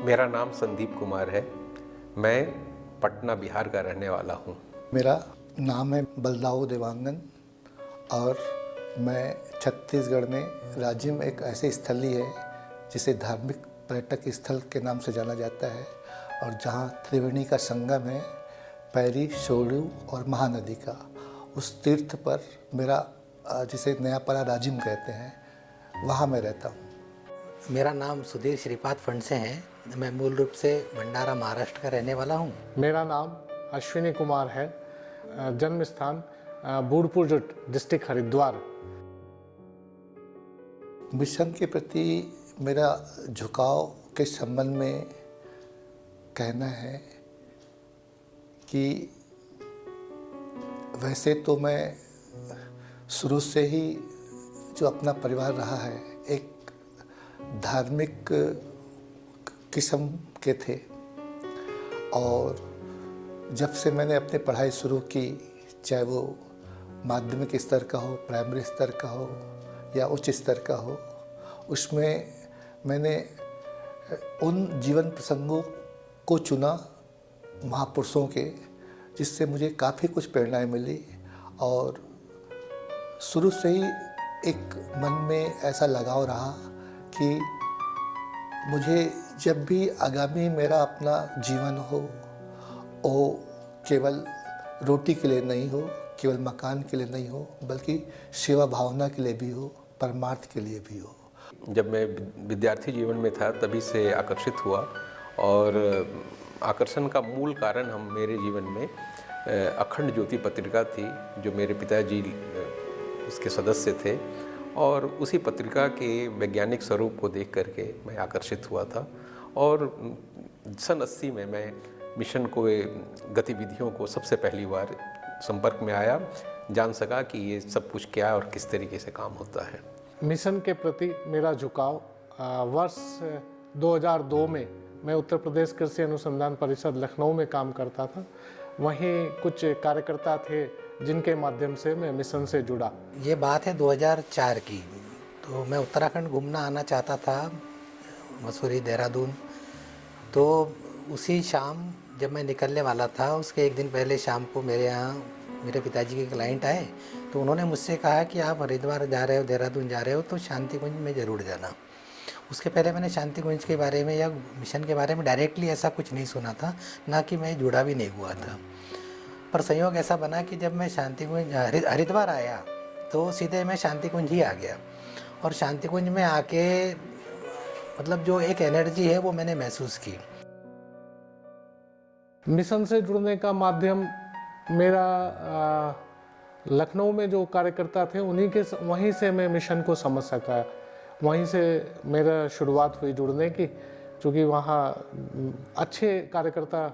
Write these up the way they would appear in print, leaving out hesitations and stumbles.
मेरा नाम संदीप कुमार है। मैं पटना बिहार का रहने वाला हूँ। मेरा नाम है बलदाऊ देवांगन और मैं छत्तीसगढ़ में राज्य में एक ऐसी स्थली है जिसे धार्मिक पर्यटक स्थल के नाम से जाना जाता है और जहाँ त्रिवेणी का संगम है, पैरी, शोलू और महानदी का। उस तीर्थ पर मेरा जिसे नयापरा राजिम कहते हैं, वहाँ मैं रहता हूँ। मेरा नाम सुधीर श्रीपाद फंडसे है। मैं मूल रूप से भंडारा महाराष्ट्र का रहने वाला हूँ। मेरा नाम अश्विनी कुमार है। जन्म स्थान बूढ़पुर डिस्ट्रिक्ट हरिद्वार। मिशन के प्रति मेरा झुकाव के संबंध में कहना है कि वैसे तो मैं शुरू से ही जो अपना परिवार रहा है एक धार्मिक किस्म के थे और जब से मैंने अपनी पढ़ाई शुरू की, चाहे वो माध्यमिक स्तर का हो, प्राइमरी स्तर का हो या उच्च स्तर का हो, उसमें मैंने उन जीवन प्रसंगों को चुना महापुरुषों के, जिससे मुझे काफ़ी कुछ प्रेरणाएं मिली और शुरू से ही एक मन में ऐसा लगाव रहा कि मुझे जब भी आगामी मेरा अपना जीवन हो, वो केवल रोटी के लिए नहीं हो, केवल मकान के लिए नहीं हो, बल्कि सेवा भावना के लिए भी हो, परमार्थ के लिए भी हो। जब मैं विद्यार्थी जीवन में था तभी से आकर्षित हुआ और आकर्षण का मूल कारण हम मेरे जीवन में अखंड ज्योति पत्रिका थी, जो मेरे पिताजी उसके सदस्य थे और उसी पत्रिका के वैज्ञानिक स्वरूप को देख करके मैं आकर्षित हुआ था। और सन 80 में मैं मिशन को गतिविधियों को सबसे पहली बार संपर्क में आया, जान सका कि ये सब कुछ क्या और किस तरीके से काम होता है। मिशन के प्रति मेरा झुकाव वर्ष 2002 में मैं उत्तर प्रदेश कृषि अनुसंधान परिषद लखनऊ में काम करता था। वहीं कुछ कार्यकर्ता थे जिनके माध्यम से मैं मिशन से जुड़ा। ये बात है 2004 की। तो मैं उत्तराखंड घूमना आना चाहता था, मसूरी, देहरादून। तो उसी शाम जब मैं निकलने वाला था, उसके एक दिन पहले शाम को मेरे यहाँ मेरे पिताजी के क्लाइंट आए। तो उन्होंने मुझसे कहा कि आप हरिद्वार जा रहे हो, देहरादून जा रहे हो, तो शांति कुंज में ज़रूर जाना। उसके पहले मैंने शांति कुंज के बारे में या मिशन के बारे में डायरेक्टली ऐसा कुछ नहीं सुना था, ना कि मैं जुड़ा भी नहीं हुआ था। पर संयोग ऐसा बना कि जब मैं शांति कुंज हरिद्वार आया तो सीधे मैं शांति कुंज ही आ गया और शांति कुंज में आके मतलब जो एक एनर्जी है वो मैंने महसूस की। मिशन से जुड़ने का माध्यम मेरा लखनऊ में जो कार्यकर्ता थे वहीं से मैं मिशन को समझ सका। वहीं से मेरा शुरुआत हुई जुड़ने की, क्योंकि वहाँ अच्छे कार्यकर्ता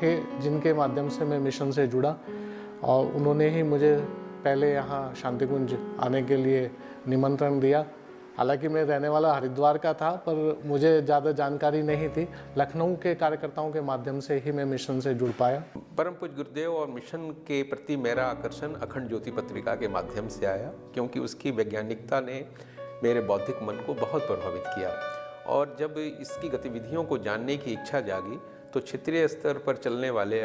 थे जिनके माध्यम से मैं मिशन से जुड़ा और उन्होंने ही मुझे पहले यहाँ शांति कुंज आने के लिए निमंत्रण दिया। हालांकि मैं रहने वाला हरिद्वार का था, पर मुझे ज़्यादा जानकारी नहीं थी। लखनऊ के कार्यकर्ताओं के माध्यम से ही मैं मिशन से जुड़ पाया। परम पूज्य गुरुदेव और मिशन के प्रति मेरा आकर्षण अखंड ज्योति पत्रिका के माध्यम से आया, क्योंकि उसकी वैज्ञानिकता ने मेरे बौद्धिक मन को बहुत प्रभावित किया। और जब इसकी गतिविधियों को जानने की इच्छा जागी तो क्षेत्रीय स्तर पर चलने वाले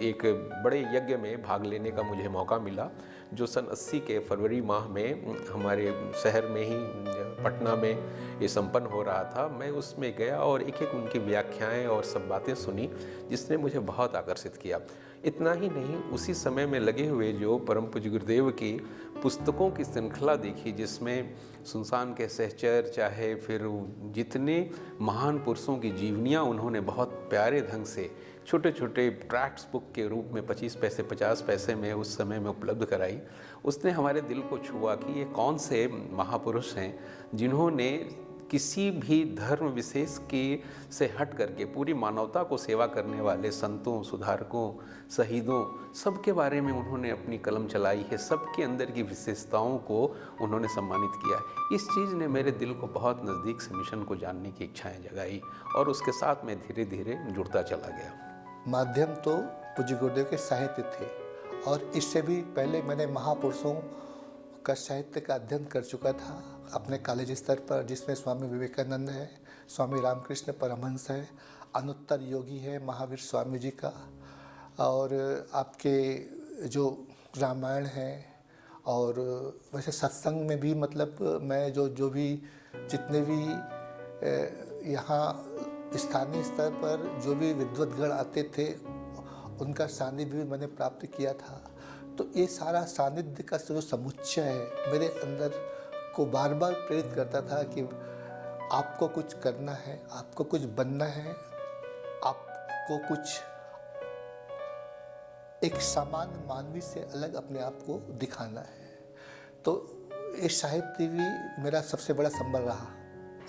एक बड़े यज्ञ में भाग लेने का मुझे मौका मिला, जो सन 80 के फरवरी माह में हमारे शहर में ही पटना में ये संपन्न हो रहा था। मैं उसमें गया और एक एक उनकी व्याख्याएं और सब बातें सुनी, जिसने मुझे बहुत आकर्षित किया। इतना ही नहीं, उसी समय में लगे हुए जो परम पूज्य गुरुदेव की पुस्तकों की श्रृंखला देखी, जिसमें सुनसान के सहचर, चाहे फिर जितने महान पुरुषों की जीवनियाँ उन्होंने बहुत प्यारे ढंग से छोटे छोटे ट्रैक्ट्स बुक के रूप में 25 पैसे 50 पैसे में उस समय में उपलब्ध कराई। उसने हमारे दिल को छुआ कि ये कौन से महापुरुष हैं जिन्होंने किसी भी धर्म विशेष के से हट करके पूरी मानवता को सेवा करने वाले संतों, सुधारकों, शहीदों, सब के बारे में उन्होंने अपनी कलम चलाई है। सबके अंदर की विशेषताओं को उन्होंने सम्मानित किया है। इस चीज़ ने मेरे दिल को बहुत नज़दीक से मिशन को जानने की इच्छाएं जगाई और उसके साथ मैं धीरे धीरे जुड़ता चला गया। माध्यम तो पूज्य गुरुदेव के साहित्य थे और इससे भी पहले मैंने महापुरुषों का साहित्य का अध्ययन कर चुका था अपने कॉलेज स्तर पर, जिसमें स्वामी विवेकानंद है, स्वामी रामकृष्ण परमहंस है, अनुत्तर योगी है महावीर स्वामी जी का, और आपके जो रामायण है, और वैसे सत्संग में भी मतलब मैं जो भी जितने भी यहाँ स्थानीय स्तर पर जो भी विद्वद्गण आते थे उनका सानिध्य भी मैंने प्राप्त किया था। तो ये सारा सानिध्य का जो समुच्चय है मेरे अंदर को बार बार प्रेरित करता था कि आपको कुछ करना है, आपको कुछ बनना है, आपको कुछ एक सामान्य मानवी से अलग अपने आप को दिखाना है। तो ये साहित्य भी मेरा सबसे बड़ा संबल रहा।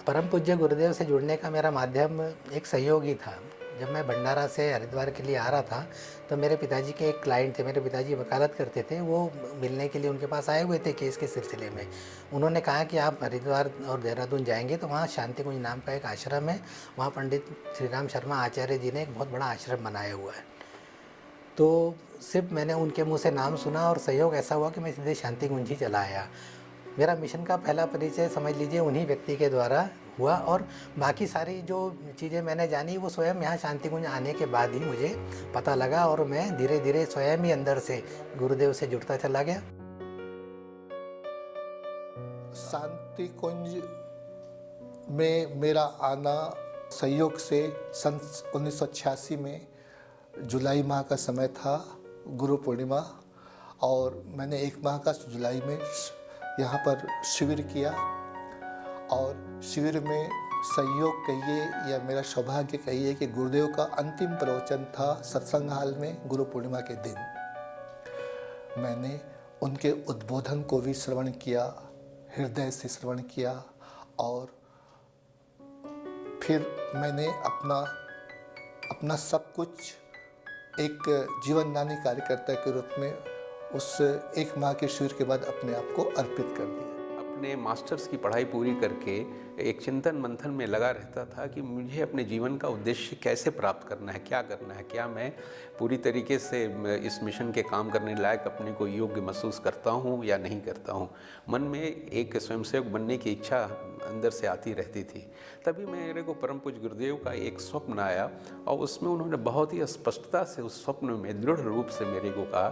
परम पूज्य गुरुदेव से जुड़ने का मेरा माध्यम एक सहयोगी था। जब मैं भंडारा से हरिद्वार के लिए आ रहा था तो मेरे पिताजी के एक क्लाइंट थे, मेरे पिताजी वकालत करते थे, वो मिलने के लिए उनके पास आए हुए थे केस के सिलसिले में। उन्होंने कहा कि आप हरिद्वार और देहरादून जाएंगे तो वहाँ शांति कुंज नाम का एक आश्रम है, वहाँ पंडित श्री राम शर्मा आचार्य जी ने एक बहुत बड़ा आश्रम बनाया हुआ है। तो सिर्फ मैंने उनके मुँह से नाम सुना और सहयोग ऐसा हुआ कि मैं सीधे शांति कुंज ही चला आया। मेरा मिशन का पहला परिचय समझ लीजिए उन्हीं व्यक्ति के द्वारा हुआ, और बाकी सारी जो चीज़ें मैंने जानी वो स्वयं यहाँ शांति कुंज आने के बाद ही मुझे पता लगा, और मैं धीरे धीरे स्वयं ही अंदर से गुरुदेव से जुड़ता चला गया। शांति कुंज में मेरा आना संयोग से सन 1986 में जुलाई माह का समय था, गुरु पूर्णिमा, और मैंने 1 माह का जुलाई में यहाँ पर शिविर किया। और शिविर में संयोग कहिए या मेरा सौभाग्य कहिए कि गुरुदेव का अंतिम प्रवचन था सत्संग हाल में गुरु पूर्णिमा के दिन। मैंने उनके उद्बोधन को भी श्रवण किया, हृदय से श्रवण किया, और फिर मैंने अपना सब कुछ एक जीवनदानी कार्यकर्ता के रूप में उस 1 माह के शिविर के बाद अपने आप को अर्पित कर दिया। अपने मास्टर्स की पढ़ाई पूरी करके एक चिंतन मंथन में लगा रहता था कि मुझे अपने जीवन का उद्देश्य कैसे प्राप्त करना है, क्या करना है, क्या मैं पूरी तरीके से इस मिशन के काम करने लायक अपने को योग्य महसूस करता हूँ या नहीं करता हूँ। मन में एक स्वयंसेवक बनने की इच्छा अंदर से आती रहती थी। तभी मेरे को परम पूज्य गुरुदेव का एक स्वप्न आया, और उसमें उन्होंने बहुत ही स्पष्टता से उस स्वप्न में दृढ़ रूप से मेरे को कहा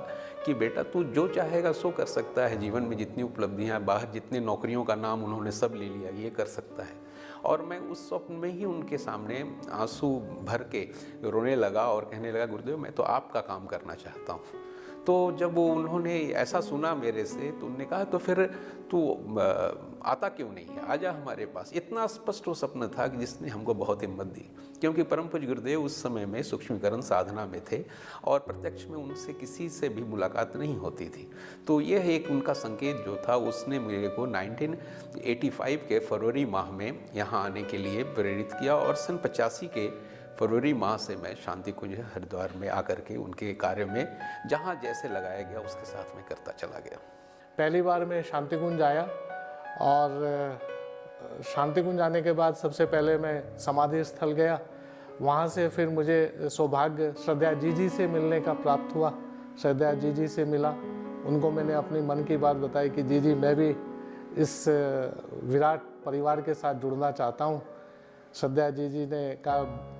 कि बेटा तू जो चाहेगा सो कर सकता है, जीवन में जितनी उपलब्धियाँ, बाहर जितनी नौकरियों का नाम उन्होंने सब ले लिया, ये कर सकता है। और मैं उस स्वप्न में ही उनके सामने आंसू भर के रोने लगा और कहने लगा गुरुदेव मैं तो आपका काम करना चाहता हूँ। तो जब उन्होंने ऐसा सुना मेरे से तो उन्होंने कहा तो फिर तू आता क्यों नहीं है, आजा हमारे पास। इतना स्पष्ट वो सपना था कि जिसने हमको बहुत हिम्मत दी, क्योंकि परम पूज्य गुरुदेव उस समय में सूक्ष्मीकरण साधना में थे और प्रत्यक्ष में उनसे किसी से भी मुलाकात नहीं होती थी। तो यह एक उनका संकेत जो था उसने मेरे को 1985 के फरवरी माह में यहाँ आने के लिए प्रेरित किया, और सन 85 के फरवरी माह से मैं शांति कुंज हरिद्वार में आकर के उनके कार्य में जहाँ जैसे लगाया गया उसके साथ में करता चला गया। पहली बार मैं शांति कुंज आया, और शांति कुंज आने के बाद सबसे पहले मैं समाधि स्थल गया। वहाँ से फिर मुझे सौभाग्य श्रद्धा जी से मिलने का प्राप्त हुआ। श्रद्धा जी से मिला, उनको मैंने अपनी मन की बात बताई कि जी मैं भी इस विराट परिवार के साथ जुड़ना चाहता हूँ। श्रद्धा जी ने कहा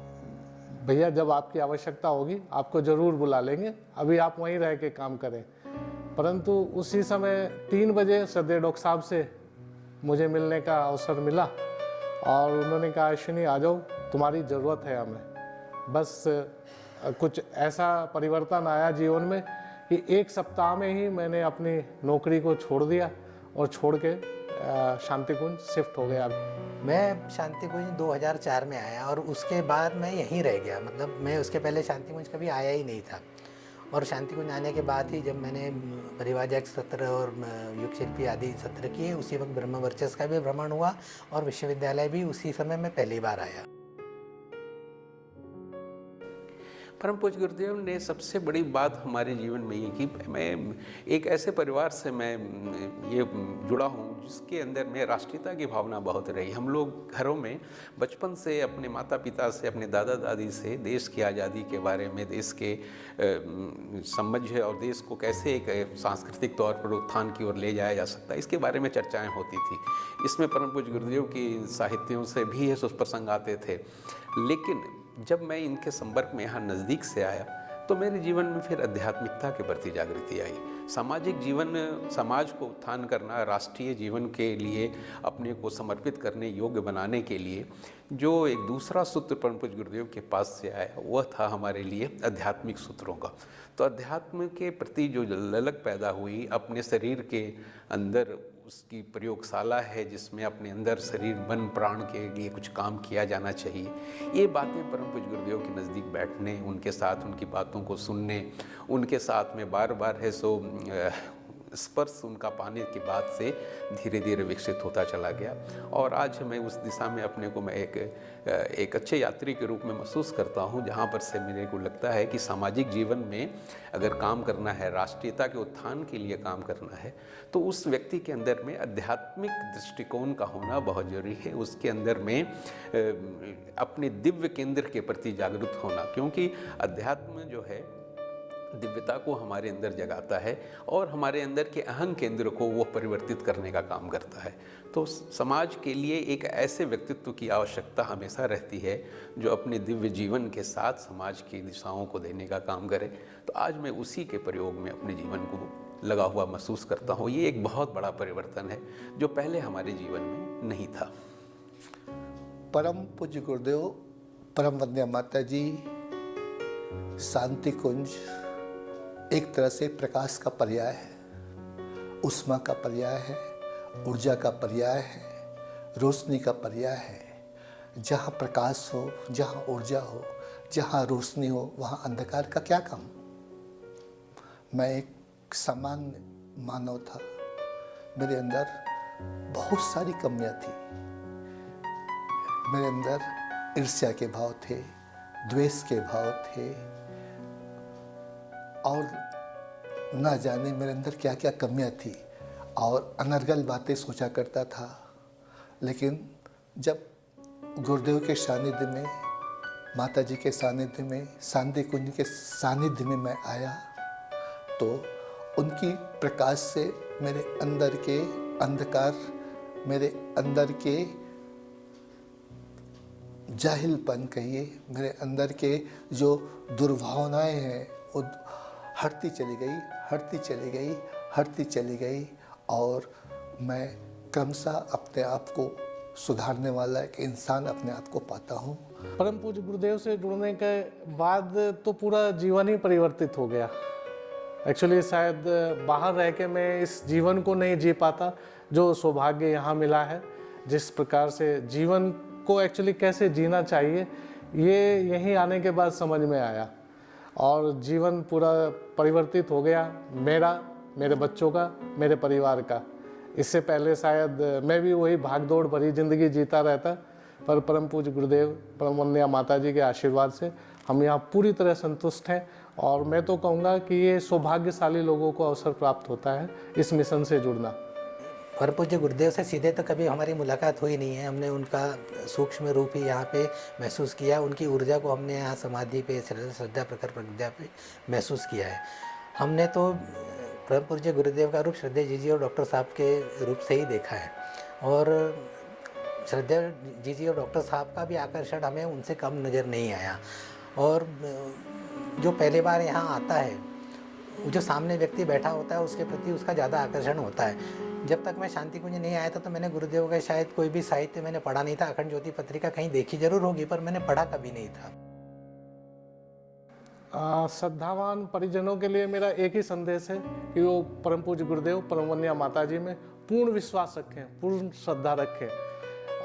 भैया जब आपकी आवश्यकता होगी आपको ज़रूर बुला लेंगे, अभी आप वहीं रह के काम करें। परंतु उसी समय 3 बजे श्रद्धेय डॉक्टर साहब से मुझे मिलने का अवसर मिला, और उन्होंने कहा अश्विनी आ जाओ, तुम्हारी ज़रूरत है हमें। बस कुछ ऐसा परिवर्तन आया जीवन में कि 1 सप्ताह में ही मैंने अपनी नौकरी को छोड़ दिया और छोड़ के शांति कुंज शिफ्ट हो गया। मैं शांति कुंज 2004 में आया और उसके बाद मैं यहीं रह गया। मतलब मैं उसके पहले शांति कुंज कभी आया ही नहीं था, और शांति कुंज आने के बाद ही जब मैंने परिवारजक सत्र और युग शिल्पी आदि सत्र किए, उसी वक्त ब्रह्म वर्चस्व का भी भ्रमण हुआ, और विश्वविद्यालय भी उसी समय में पहली बार आया। परम पूज्य गुरुदेव ने सबसे बड़ी बात हमारे जीवन में ये की, मैं एक ऐसे परिवार से मैं ये जुड़ा हूँ जिसके अंदर में राष्ट्रीयता की भावना बहुत रही। हम लोग घरों में बचपन से अपने माता पिता से, अपने दादा दादी से देश की आज़ादी के बारे में, देश के समझ और देश को कैसे एक सांस्कृतिक तौर पर उत्थान की ओर ले जाया जा सकता है, इसके बारे में चर्चाएँ होती थी। इसमें परम पूज्य गुरुदेव की साहित्यों से भी ये प्रसंग आते थे। लेकिन जब मैं इनके संपर्क में यहाँ नज़दीक से आया तो मेरे जीवन में फिर आध्यात्मिकता के प्रति जागृति आई। सामाजिक जीवन, समाज को उत्थान करना, राष्ट्रीय जीवन के लिए अपने को समर्पित करने योग्य बनाने के लिए जो एक दूसरा सूत्र परम पूज्य गुरुदेव के पास से आया वह था हमारे लिए आध्यात्मिक सूत्रों का। तो अध्यात्म के प्रति जो ललक पैदा हुई, अपने शरीर के अंदर उसकी प्रयोगशाला है जिसमें अपने अंदर शरीर, मन, प्राण के लिए कुछ काम किया जाना चाहिए, ये बातें परम पूज्य गुरुदेव के नज़दीक बैठने, उनके साथ उनकी बातों को सुनने, उनके साथ में बार बार है सो स्पर्श उनका पाने के बाद से धीरे धीरे विकसित होता चला गया। और आज मैं उस दिशा में अपने को मैं एक अच्छे यात्री के रूप में महसूस करता हूँ, जहाँ पर से मेरे को लगता है कि सामाजिक जीवन में अगर काम करना है, राष्ट्रीयता के उत्थान के लिए काम करना है, तो उस व्यक्ति के अंदर में आध्यात्मिक दृष्टिकोण का होना बहुत जरूरी है। उसके अंदर में अपने दिव्य केंद्र के प्रति जागरूक होना, क्योंकि अध्यात्म जो है दिव्यता को हमारे अंदर जगाता है और हमारे अंदर के अहं केंद्र को वो परिवर्तित करने का काम करता है। तो समाज के लिए एक ऐसे व्यक्तित्व की आवश्यकता हमेशा रहती है जो अपने दिव्य जीवन के साथ समाज की दिशाओं को देने का काम करे। तो आज मैं उसी के प्रयोग में अपने जीवन को लगा हुआ महसूस करता हूँ। ये एक बहुत बड़ा परिवर्तन है जो पहले हमारे जीवन में नहीं था। परम पूज्य गुरुदेव परम वंदनीय माता जी शांति कुंज एक तरह से प्रकाश का पर्याय है, उष्मा का पर्याय है, ऊर्जा का पर्याय है, रोशनी का पर्याय है। जहाँ प्रकाश हो, जहाँ ऊर्जा हो, जहाँ रोशनी हो, वहाँ अंधकार का क्या काम। मैं एक सामान्य मानव था, मेरे अंदर बहुत सारी कमियां थी। मेरे अंदर ईर्ष्या के भाव थे, द्वेष के भाव थे और न जाने मेरे अंदर क्या क्या कमियां थी और अनर्गल बातें सोचा करता था। लेकिन जब गुरुदेव के सानिध्य में, माता जी के सानिध्य में, शांति कुंज के सानिध्य में मैं आया तो उनकी प्रकाश से मेरे अंदर के अंधकार, मेरे अंदर के जाहिलपन कहिए, मेरे अंदर के जो दुर्भावनाएं हैं वो हटती चली गई, हटती चली गई, हटती चली गई और मैं क्रमशः अपने आप को सुधारने वाला एक इंसान अपने आप को पाता हूँ। परम पूज्य गुरुदेव से जुड़ने के बाद तो पूरा जीवन ही परिवर्तित हो गया। एक्चुअली शायद बाहर रह के मैं इस जीवन को नहीं जी पाता जो सौभाग्य यहाँ मिला है। जिस प्रकार से जीवन को एक्चुअली कैसे जीना चाहिए ये यहीं आने के बाद समझ में आया और जीवन पूरा परिवर्तित हो गया, मेरा, मेरे बच्चों का, मेरे परिवार का। इससे पहले शायद मैं भी वही भागदौड़ भरी ज़िंदगी जीता रहता, पर परम पूज्य गुरुदेव परम वंदनीय माता जी के आशीर्वाद से हम यहाँ पूरी तरह संतुष्ट हैं और मैं तो कहूँगा कि ये सौभाग्यशाली लोगों को अवसर प्राप्त होता है इस मिशन से जुड़ना। परम पूज्य गुरुदेव से सीधे तो कभी हमारी मुलाकात हुई नहीं है। हमने उनका सूक्ष्म रूप ही यहाँ पे महसूस किया, उनकी ऊर्जा को हमने यहाँ समाधि पे, श्रद्धा प्रखर प्रज्ञा पे महसूस किया है। हमने तो परम पूज्य गुरुदेव का रूप श्रद्धेय जी और डॉक्टर साहब के रूप से ही देखा है और श्रद्धेय जी और डॉक्टर साहब का भी आकर्षण हमें उनसे कम नज़र नहीं आया। और जो पहली बार यहाँ आता है, जो सामने व्यक्ति बैठा होता है उसके प्रति उसका ज़्यादा आकर्षण होता है। जब तक मैं शांति कुंज नहीं आया था तो मैंने गुरुदेव का शायद कोई भी साहित्य मैंने पढ़ा नहीं था। अखंड ज्योति पत्रिका कहीं देखी जरूर होगी पर मैंने पढ़ा कभी नहीं था। श्रद्धावान परिजनों के लिए मेरा एक ही संदेश है कि वो परम पूज्य गुरुदेव परम वंदनीय माता जी में पूर्ण विश्वास रखें, पूर्ण श्रद्धा रखें।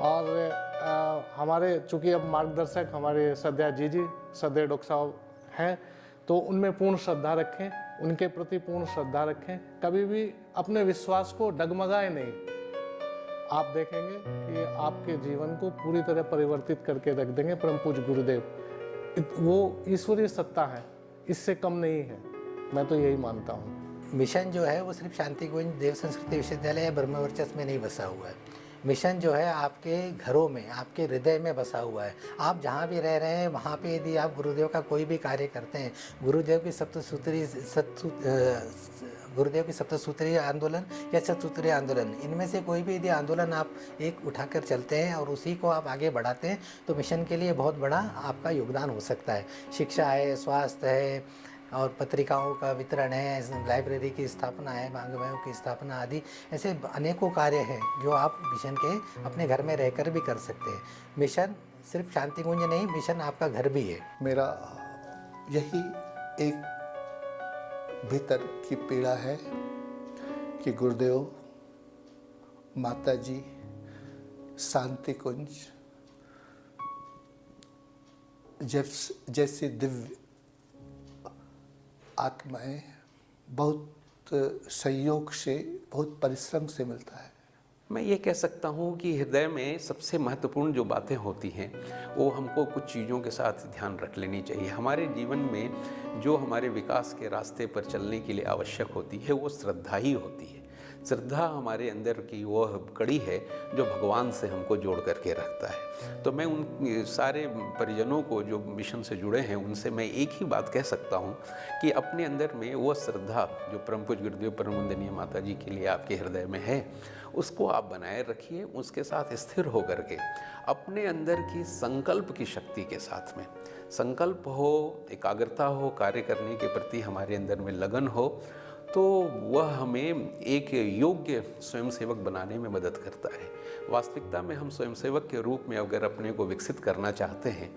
और हमारे चूँकि अब मार्गदर्शक हमारे श्रद्धेय जी श्रद्धेय डॉक्टर साहब हैं तो उनमें पूर्ण श्रद्धा रखें, उनके प्रति पूर्ण श्रद्धा रखें। कभी भी अपने विश्वास को डगमगाए नहीं। आप देखेंगे कि आपके जीवन को पूरी तरह परिवर्तित करके रख देंगे परम पूज्य गुरुदेव। वो ईश्वरीय सत्ता है, इससे कम नहीं है। मैं तो यही मानता हूँ। मिशन जो है वो सिर्फ शांति कुंज देव संस्कृति विश्वविद्यालय या ब्रह्मवर्चस्व में नहीं बसा हुआ है। मिशन जो है आपके घरों में, आपके हृदय में बसा हुआ है। आप जहाँ भी रह रहे हैं वहाँ पे यदि आप गुरुदेव का कोई भी कार्य करते हैं, गुरुदेव की सप्तसूत्री आंदोलन या सतसूत्री आंदोलन, इनमें से कोई भी यदि आंदोलन आप एक उठाकर चलते हैं और उसी को आप आगे बढ़ाते हैं तो मिशन के लिए बहुत बड़ा आपका योगदान हो सकता है। शिक्षा है, स्वास्थ्य है, और पत्रिकाओं का वितरण है, लाइब्रेरी की स्थापना है, बांग्लाओं की स्थापना आदि ऐसे अनेकों कार्य हैं जो आप मिशन के अपने घर में रहकर भी कर सकते हैं। मिशन सिर्फ शांति कुंज नहीं, मिशन आपका घर भी है। मेरा यही एक भीतर की पीड़ा है कि गुरुदेव, माता जी, शांति कुंज जैसी दिव्य आत्माएं बहुत संयोग से, बहुत परिश्रम से मिलता है। मैं ये कह सकता हूँ कि हृदय में सबसे महत्वपूर्ण जो बातें होती हैं वो हमको कुछ चीज़ों के साथ ध्यान रख लेनी चाहिए। हमारे जीवन में जो हमारे विकास के रास्ते पर चलने के लिए आवश्यक होती है वो श्रद्धा ही होती है। श्रद्धा हमारे अंदर की वो कड़ी है जो भगवान से हमको जोड़ करके रखता है। तो मैं उन सारे परिजनों को जो मिशन से जुड़े हैं उनसे मैं एक ही बात कह सकता हूँ कि अपने अंदर में वो श्रद्धा जो परम पूज्य गुरुदेव परम वंदनीय माता जी के लिए आपके हृदय में है उसको आप बनाए रखिए। उसके साथ स्थिर होकर के अपने अंदर की संकल्प की शक्ति के साथ में संकल्प हो, एकाग्रता हो, कार्य करने के प्रति हमारे अंदर में लगन हो, तो वह हमें एक योग्य स्वयंसेवक बनाने में मदद करता है। वास्तविकता में हम स्वयंसेवक के रूप में अगर अपने को विकसित करना चाहते हैं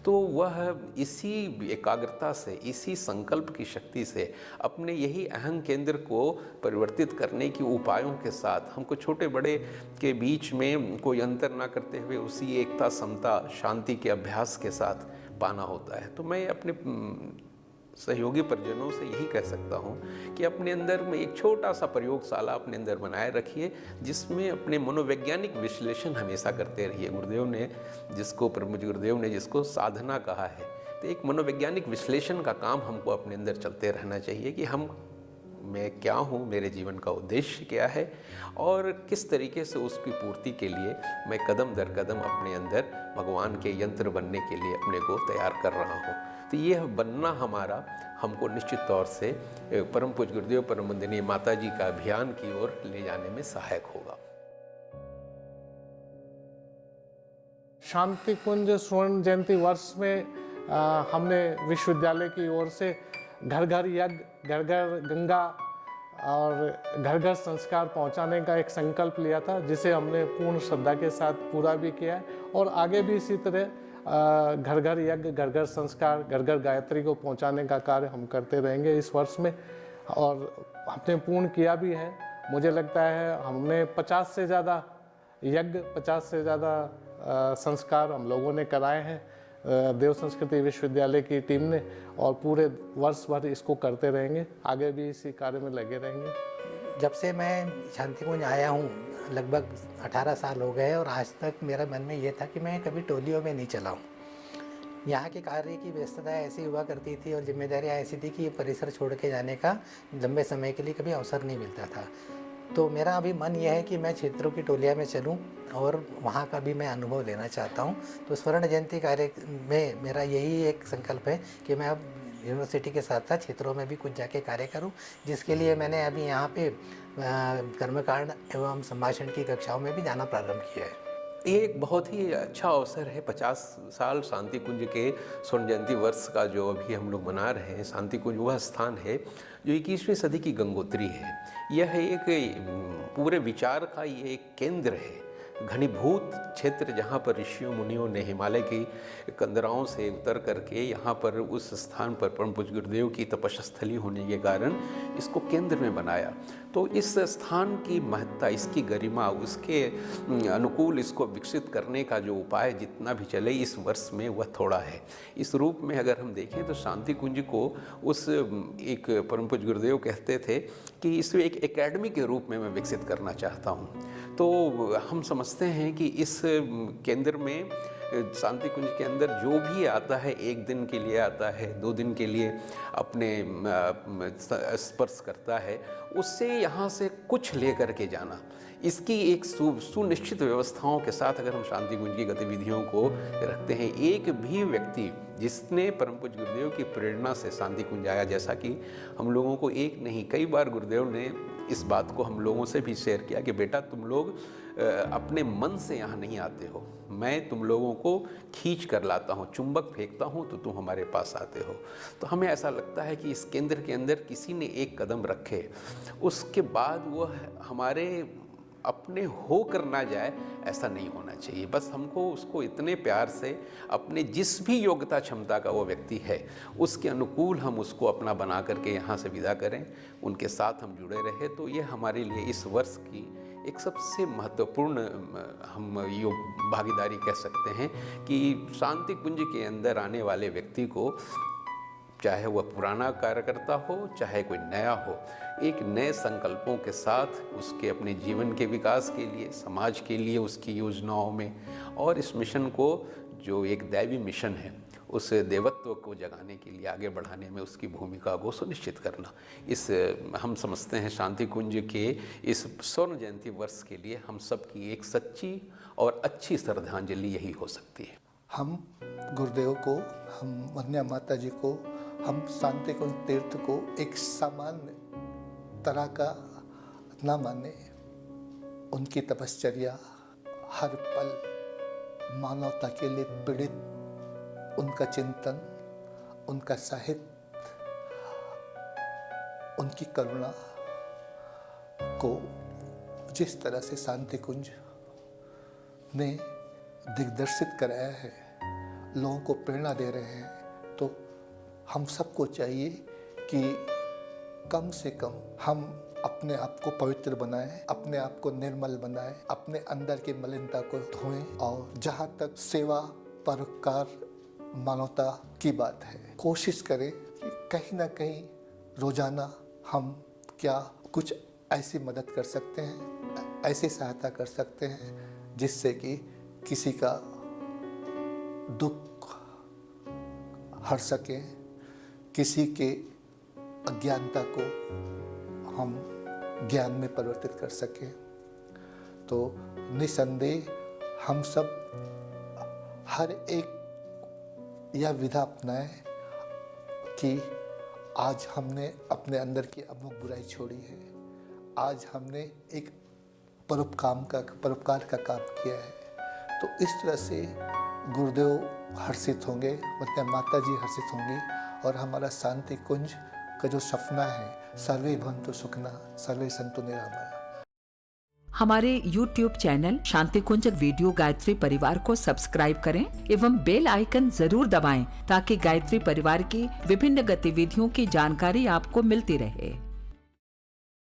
तो वह इसी एकाग्रता से, इसी संकल्प की शक्ति से अपने यही अहं केंद्र को परिवर्तित करने की उपायों के साथ हमको छोटे बड़े के बीच में कोई अंतर ना करते हुए उसी एकता, समता, शांति के अभ्यास के साथ पाना होता है। तो मैं अपने सहयोगी परिजनों से यही कह सकता हूँ कि अपने अंदर में एक छोटा सा प्रयोगशाला अपने अंदर बनाए रखिए जिसमें अपने मनोवैज्ञानिक विश्लेषण हमेशा करते रहिए। गुरुदेव ने जिसको साधना कहा है, तो एक मनोवैज्ञानिक विश्लेषण का काम हमको अपने अंदर चलते रहना चाहिए कि मैं क्या हूँ, मेरे जीवन का उद्देश्य क्या है और किस तरीके से उसकी पूर्ति के लिए मैं कदम दर कदम अपने अंदर भगवान के यंत्र बनने के लिए अपने को तैयार कर रहा हूँ। तो यह बनना हमारा हमको निश्चित तौर से परम पूज्य गुरुदेव परम वंदनीय माता जी का अभियान की ओर ले जाने में सहायक होगा। शांति कुंज स्वर्ण जयंती वर्ष में हमने विश्वविद्यालय की ओर से घर घर यज्ञ, घर घर गंगा और घर घर संस्कार पहुंचाने का एक संकल्प लिया था, जिसे हमने पूर्ण श्रद्धा के साथ पूरा भी किया है और आगे भी इसी तरह घर घर यज्ञ, घर घर संस्कार, घर घर गायत्री को पहुंचाने का कार्य हम करते रहेंगे इस वर्ष में और हमने पूर्ण किया भी है। मुझे लगता है हमने 50 से ज़्यादा यज्ञ, 50 से ज़्यादा संस्कार हम लोगों ने कराए हैं देव संस्कृति विश्वविद्यालय की टीम ने और पूरे वर्ष भर इसको करते रहेंगे, आगे भी इसी कार्य में लगे रहेंगे। जब से मैं शांति कुंज आया हूँ लगभग 18 साल हो गए और आज तक मेरा मन में ये था कि मैं कभी टोलियों में नहीं चला हूँ। यहाँ के कार्य की व्यस्तता ऐसी हुआ करती थी और जिम्मेदारियाँ ऐसी थी कि ये परिसर छोड़ के जाने का लंबे समय के लिए कभी अवसर नहीं मिलता था। तो मेरा अभी मन यह है कि मैं क्षेत्रों की टोलिया में चलूं और वहाँ का भी मैं अनुभव लेना चाहता हूँ। तो स्वर्ण जयंती कार्य में मेरा यही एक संकल्प है कि मैं अब यूनिवर्सिटी के साथ साथ क्षेत्रों में भी कुछ जाके कार्य करूं, जिसके लिए मैंने अभी यहाँ पे कर्मकांड एवं संभाषण की कक्षाओं में भी जाना प्रारंभ किया है। ये एक बहुत ही अच्छा अवसर है। 50 साल शांति कुंज के स्वर्ण जयंती वर्ष का जो अभी हम लोग मना रहे हैं। शांति कुंज वह स्थान है जो 21वीं सदी की गंगोत्री है। यह एक पूरे विचार का ये एक केंद्र है, घनीभूत क्षेत्र जहाँ पर ऋषियों मुनियों ने हिमालय की कंदराओं से उतर करके यहाँ पर उस स्थान पर परम पूज्य गुरुदेव की तपस्या होने के कारण इसको केंद्र में बनाया। तो इस स्थान की महत्ता, इसकी गरिमा, उसके अनुकूल इसको विकसित करने का जो उपाय जितना भी चले इस वर्ष में वह थोड़ा है। इस रूप में अगर हम देखें तो शांति कुंज को उस एक परम पूज्य गुरुदेव कहते थे कि इसे एक एकेडमी के रूप में मैं विकसित करना चाहता हूँ। तो हम समझते हैं कि इस केंद्र में शांति कुंज के अंदर जो भी आता है, 1 दिन के लिए आता है, 2 दिन के लिए अपने स्पर्श करता है, उससे यहाँ से कुछ ले कर के जाना, इसकी एक सुनिश्चित व्यवस्थाओं के साथ अगर हम शांति कुंज की गतिविधियों को रखते हैं, एक भी व्यक्ति जिसने परम पूज्य गुरुदेव की प्रेरणा से शांति कुंज आया, जैसा कि हम लोगों को एक नहीं कई बार गुरुदेव ने इस बात को हम लोगों से भी शेयर किया कि बेटा तुम लोग अपने मन से यहाँ नहीं आते हो, मैं तुम लोगों को खींच कर लाता हूँ, चुंबक फेंकता हूँ तो तुम हमारे पास आते हो। तो हमें ऐसा लगता है कि इस केंद्र के अंदर किसी ने एक कदम रखे, उसके बाद वो हमारे अपने होकर ना जाए, ऐसा नहीं होना चाहिए। बस हमको उसको इतने प्यार से अपने जिस भी योग्यता क्षमता का वो व्यक्ति है उसके अनुकूल हम उसको अपना बना करके यहाँ से विदा करें, उनके साथ हम जुड़े रहे। तो ये हमारे लिए इस वर्ष की एक सबसे महत्वपूर्ण हम योग भागीदारी कह सकते हैं कि शांति कुंज के अंदर आने वाले व्यक्ति को, चाहे वह पुराना कार्यकर्ता हो चाहे कोई नया हो, एक नए संकल्पों के साथ उसके अपने जीवन के विकास के लिए, समाज के लिए, उसकी योजनाओं में और इस मिशन को जो एक दैवी मिशन है उस देवत्व को जगाने के लिए आगे बढ़ाने में उसकी भूमिका को सुनिश्चित करना, इस हम समझते हैं शांति कुंज के इस स्वर्ण जयंती वर्ष के लिए हम सब की एक सच्ची और अच्छी श्रद्धांजलि यही हो सकती है। हम गुरुदेव को, हम वन्या माता जी को, हम शांति कुंज तीर्थ को एक सामान्य तरह का ना माने। उनकी तपश्चर्या हर पल मानवता के लिए पीड़ित, उनका चिंतन, उनका साहित्य, उनकी करुणा को जिस तरह से शांति कुंज ने दिग्दर्शित कराया है, लोगों को प्रेरणा दे रहे हैं, तो हम सबको चाहिए कि कम से कम हम अपने आप को पवित्र बनाएं, अपने आप को निर्मल बनाएं, अपने अंदर की मलिनता को धोएं और जहाँ तक सेवा, परोपकार, मानवता की बात है, कोशिश करें कि कहीं ना कहीं रोजाना हम क्या कुछ ऐसी मदद कर सकते हैं, ऐसी सहायता कर सकते हैं जिससे कि किसी का दुख हर सके, किसी के अज्ञानता को हम ज्ञान में परिवर्तित कर सकें। तो निसंदेह हम सब हर एक यह विधा अपनाएं कि आज हमने अपने अंदर की अमुक बुराई छोड़ी है, आज हमने एक परोपकार का काम किया है। तो इस तरह से गुरुदेव हर्षित होंगे, मतलब माता जी हर्षित होंगी और हमारा शांति कुंज का जो सपना है, सर्वे भवन्तु सुखिनः सर्वे सन्तु निरामया। हमारे YouTube चैनल शांति कुंज वीडियो गायत्री परिवार को सब्सक्राइब करें एवं बेल आइकन जरूर दबाएं ताकि गायत्री परिवार की विभिन्न गतिविधियों की जानकारी आपको मिलती रहे।